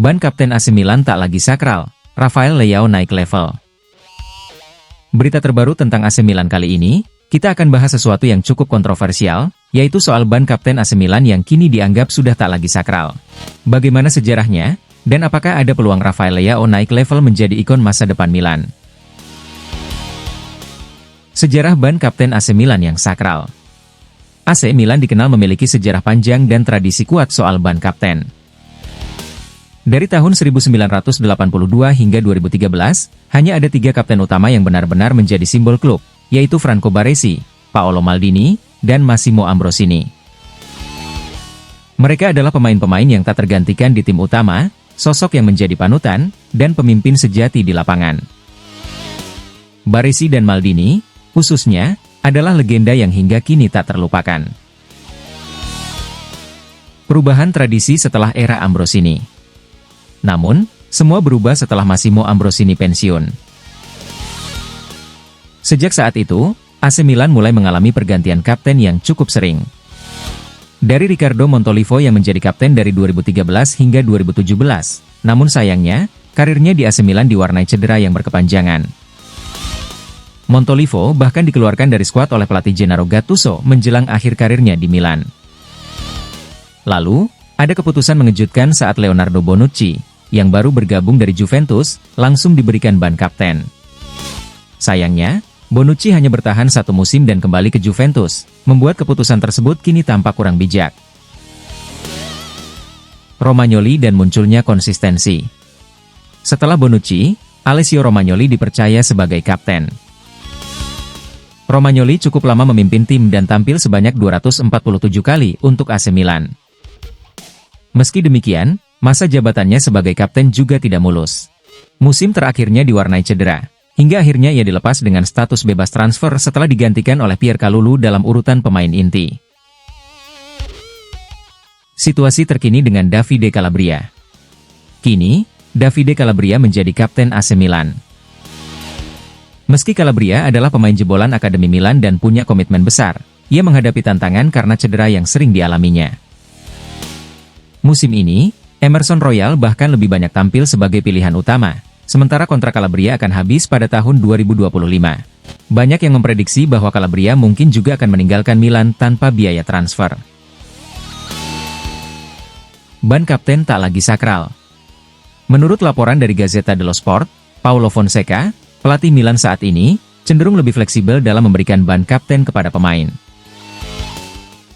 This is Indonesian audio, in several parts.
Ban kapten AC Milan tak lagi sakral, Rafael Leao naik level. Berita terbaru tentang AC Milan kali ini, kita akan bahas sesuatu yang cukup kontroversial, yaitu soal ban kapten AC Milan yang kini dianggap sudah tak lagi sakral. Bagaimana sejarahnya, dan apakah ada peluang Rafael Leao naik level menjadi ikon masa depan Milan? Sejarah ban kapten AC Milan yang sakral. AC Milan dikenal memiliki sejarah panjang dan tradisi kuat soal ban kapten. Dari tahun 1982 hingga 2013, hanya ada 3 kapten utama yang benar-benar menjadi simbol klub, yaitu Franco Baresi, Paolo Maldini, dan Massimo Ambrosini. Mereka adalah pemain-pemain yang tak tergantikan di tim utama, sosok yang menjadi panutan, dan pemimpin sejati di lapangan. Baresi dan Maldini, khususnya, adalah legenda yang hingga kini tak terlupakan. Perubahan tradisi setelah era Ambrosini. Namun, semua berubah setelah Massimo Ambrosini pensiun. Sejak saat itu, AC Milan mulai mengalami pergantian kapten yang cukup sering. Dari Riccardo Montolivo yang menjadi kapten dari 2013 hingga 2017, namun sayangnya, karirnya di AC Milan diwarnai cedera yang berkepanjangan. Montolivo bahkan dikeluarkan dari skuad oleh pelatih Gennaro Gattuso menjelang akhir karirnya di Milan. Lalu, ada keputusan mengejutkan saat Leonardo Bonucci, yang baru bergabung dari Juventus, langsung diberikan ban kapten. Sayangnya, Bonucci hanya bertahan 1 musim dan kembali ke Juventus, membuat keputusan tersebut kini tampak kurang bijak. Romagnoli dan munculnya konsistensi. Setelah Bonucci, Alessio Romagnoli dipercaya sebagai kapten. Romagnoli cukup lama memimpin tim dan tampil sebanyak 247 kali untuk AC Milan. Meski demikian, masa jabatannya sebagai kapten juga tidak mulus. Musim terakhirnya diwarnai cedera, hingga akhirnya ia dilepas dengan status bebas transfer setelah digantikan oleh Pierre Kalulu dalam urutan pemain inti. Situasi terkini dengan Davide Calabria. Kini, Davide Calabria menjadi kapten AC Milan. Meski Calabria adalah pemain jebolan Akademi Milan dan punya komitmen besar, ia menghadapi tantangan karena cedera yang sering dialaminya. Musim ini, Emerson Royal bahkan lebih banyak tampil sebagai pilihan utama, sementara kontrak Calabria akan habis pada tahun 2025. Banyak yang memprediksi bahwa Calabria mungkin juga akan meninggalkan Milan tanpa biaya transfer. Ban kapten tak lagi sakral. Menurut laporan dari Gazzetta dello Sport, Paulo Fonseca, pelatih Milan saat ini, cenderung lebih fleksibel dalam memberikan ban kapten kepada pemain.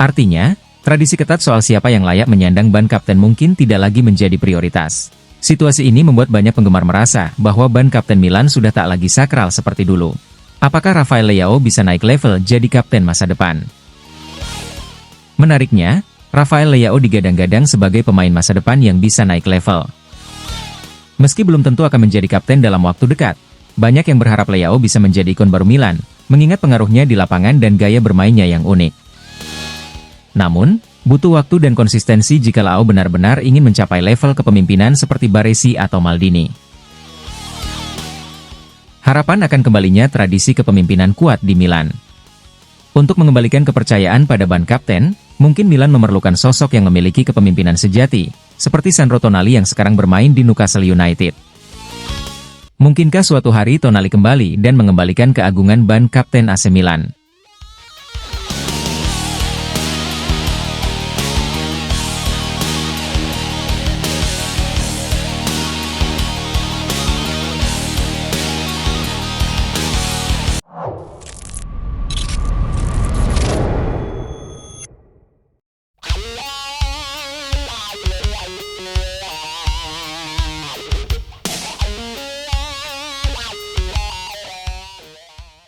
Artinya, tradisi ketat soal siapa yang layak menyandang ban kapten mungkin tidak lagi menjadi prioritas. Situasi ini membuat banyak penggemar merasa bahwa ban kapten Milan sudah tak lagi sakral seperti dulu. Apakah Rafael Leao bisa naik level jadi kapten masa depan? Menariknya, Rafael Leao digadang-gadang sebagai pemain masa depan yang bisa naik level. Meski belum tentu akan menjadi kapten dalam waktu dekat, banyak yang berharap Leao bisa menjadi ikon baru Milan, mengingat pengaruhnya di lapangan dan gaya bermainnya yang unik. Namun, butuh waktu dan konsistensi jika Leao benar-benar ingin mencapai level kepemimpinan seperti Baresi atau Maldini. Harapan akan kembalinya tradisi kepemimpinan kuat di Milan. Untuk mengembalikan kepercayaan pada ban kapten, mungkin Milan memerlukan sosok yang memiliki kepemimpinan sejati, seperti Sandro Tonali yang sekarang bermain di Newcastle United. Mungkinkah suatu hari Tonali kembali dan mengembalikan keagungan ban kapten AC Milan?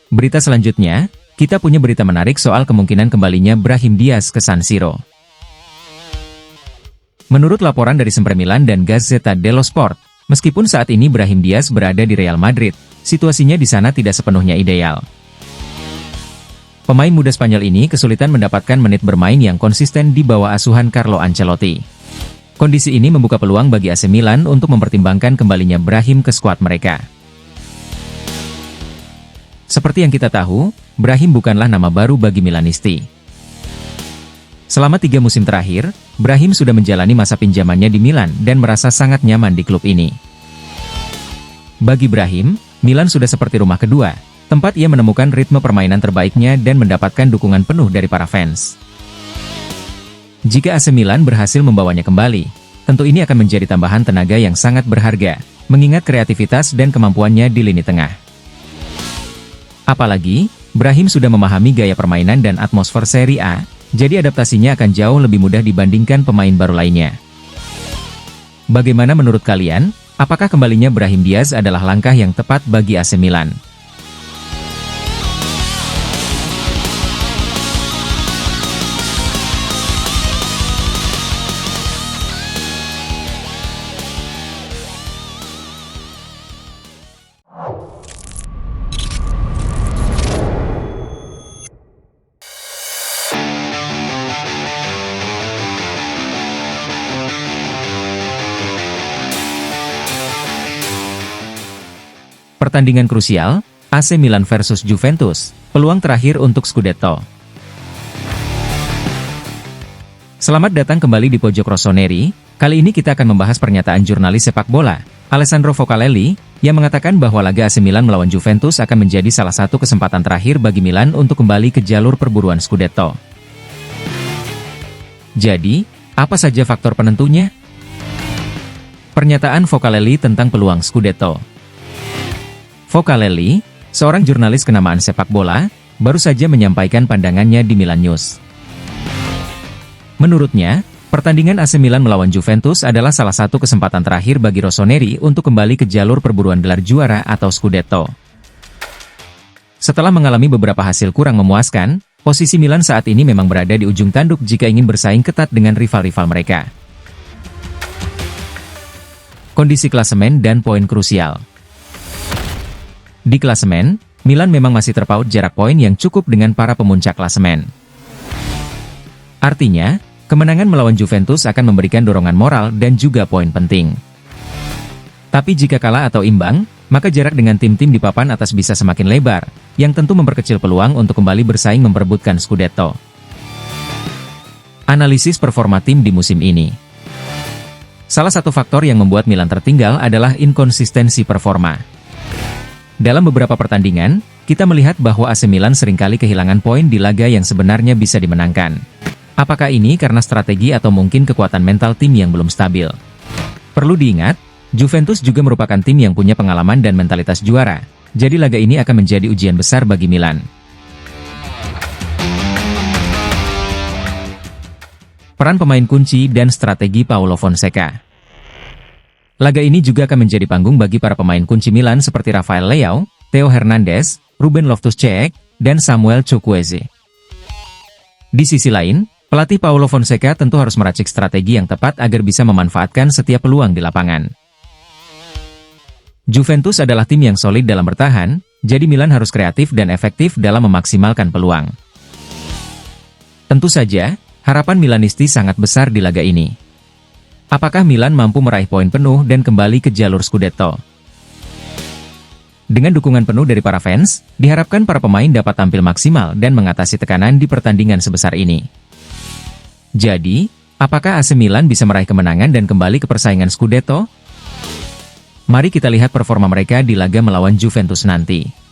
Berita selanjutnya, kita punya berita menarik soal kemungkinan kembalinya Brahim Diaz ke San Siro. Menurut laporan dari Sempre Milan dan Gazzetta dello Sport, meskipun saat ini Brahim Diaz berada di Real Madrid, situasinya di sana tidak sepenuhnya ideal. Pemain muda Spanyol ini kesulitan mendapatkan menit bermain yang konsisten di bawah asuhan Carlo Ancelotti. Kondisi ini membuka peluang bagi AC Milan untuk mempertimbangkan kembalinya Brahim ke skuad mereka. Seperti yang kita tahu, Brahim bukanlah nama baru bagi Milanisti. Selama 3 musim terakhir, Brahim sudah menjalani masa pinjamannya di Milan dan merasa sangat nyaman di klub ini. Bagi Brahim, Milan sudah seperti rumah kedua, tempat ia menemukan ritme permainan terbaiknya dan mendapatkan dukungan penuh dari para fans. Jika AC Milan berhasil membawanya kembali, tentu ini akan menjadi tambahan tenaga yang sangat berharga, mengingat kreativitas dan kemampuannya di lini tengah. Apalagi, Brahim sudah memahami gaya permainan dan atmosfer Serie A, jadi adaptasinya akan jauh lebih mudah dibandingkan pemain baru lainnya. Bagaimana menurut kalian? Apakah kembalinya Brahim Diaz adalah langkah yang tepat bagi AC Milan? Pertandingan krusial, AC Milan versus Juventus, peluang terakhir untuk Scudetto. Selamat datang kembali di Pojok Rossoneri. Kali ini kita akan membahas pernyataan jurnalis sepak bola, Alessandro Vocalelli, yang mengatakan bahwa laga AC Milan melawan Juventus akan menjadi salah satu kesempatan terakhir bagi Milan untuk kembali ke jalur perburuan Scudetto. Jadi, apa saja faktor penentunya? Pernyataan Vocalelli tentang peluang Scudetto. Vocalelli, seorang jurnalis kenamaan sepak bola, baru saja menyampaikan pandangannya di Milan News. Menurutnya, pertandingan AC Milan melawan Juventus adalah salah satu kesempatan terakhir bagi Rossoneri untuk kembali ke jalur perburuan gelar juara atau Scudetto. Setelah mengalami beberapa hasil kurang memuaskan, posisi Milan saat ini memang berada di ujung tanduk jika ingin bersaing ketat dengan rival-rival mereka. Kondisi klasemen dan poin krusial. Di klasemen, Milan memang masih terpaut jarak poin yang cukup dengan para pemuncak klasemen. Artinya, kemenangan melawan Juventus akan memberikan dorongan moral dan juga poin penting. Tapi jika kalah atau imbang, maka jarak dengan tim-tim di papan atas bisa semakin lebar, yang tentu memperkecil peluang untuk kembali bersaing memperebutkan Scudetto. Analisis performa tim di musim ini. Salah satu faktor yang membuat Milan tertinggal adalah inkonsistensi performa. Dalam beberapa pertandingan, kita melihat bahwa AC Milan seringkali kehilangan poin di laga yang sebenarnya bisa dimenangkan. Apakah ini karena strategi atau mungkin kekuatan mental tim yang belum stabil? Perlu diingat, Juventus juga merupakan tim yang punya pengalaman dan mentalitas juara, jadi laga ini akan menjadi ujian besar bagi Milan. Peran pemain kunci dan strategi Paulo Fonseca. Laga ini juga akan menjadi panggung bagi para pemain kunci Milan seperti Rafael Leao, Theo Hernandez, Ruben Loftus-Cheek, dan Samuel Chukwueze. Di sisi lain, pelatih Paulo Fonseca tentu harus meracik strategi yang tepat agar bisa memanfaatkan setiap peluang di lapangan. Juventus adalah tim yang solid dalam bertahan, jadi Milan harus kreatif dan efektif dalam memaksimalkan peluang. Tentu saja, harapan Milanisti sangat besar di laga ini. Apakah Milan mampu meraih poin penuh dan kembali ke jalur Scudetto? Dengan dukungan penuh dari para fans, diharapkan para pemain dapat tampil maksimal dan mengatasi tekanan di pertandingan sebesar ini. Jadi, apakah AC Milan bisa meraih kemenangan dan kembali ke persaingan Scudetto? Mari kita lihat performa mereka di laga melawan Juventus nanti.